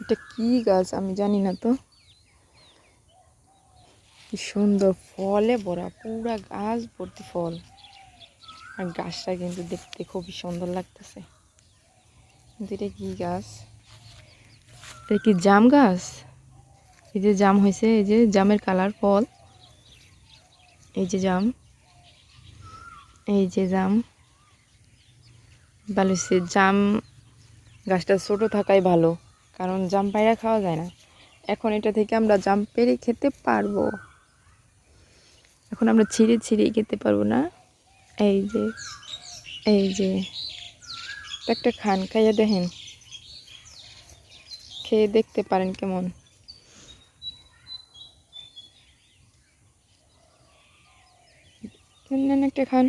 এটা কি গাছ আমি জানি না তো। কি সুন্দর ফলে ভরা, পুরা গাছ ভর্তি ফল। আর গাছটা কিন্তু দেখতে খুবই সুন্দর লাগতেছে। কিন্তু এটা কি গাছ? এটা কি জাম গাছ? এই যে জাম হয়েছে, এই যে জামের কালার ফল, এই যে জাম, এই যে জাম। ভালো হয়েছে। জাম গাছটা ছোট থাকাই ভালো, কারণ জাম পায়রা খাওয়া যায় না। এখন এটা থেকে আমরা জাম পেড়ে খেতে পারবো। এখন আমরা ছিঁড়ে ছিঁড়ে খেতে পারবো না। এই যে, এই যে একটা খান, খাইয়া দেখেন, খেয়ে দেখতে পারেন কেমন। একটা খান।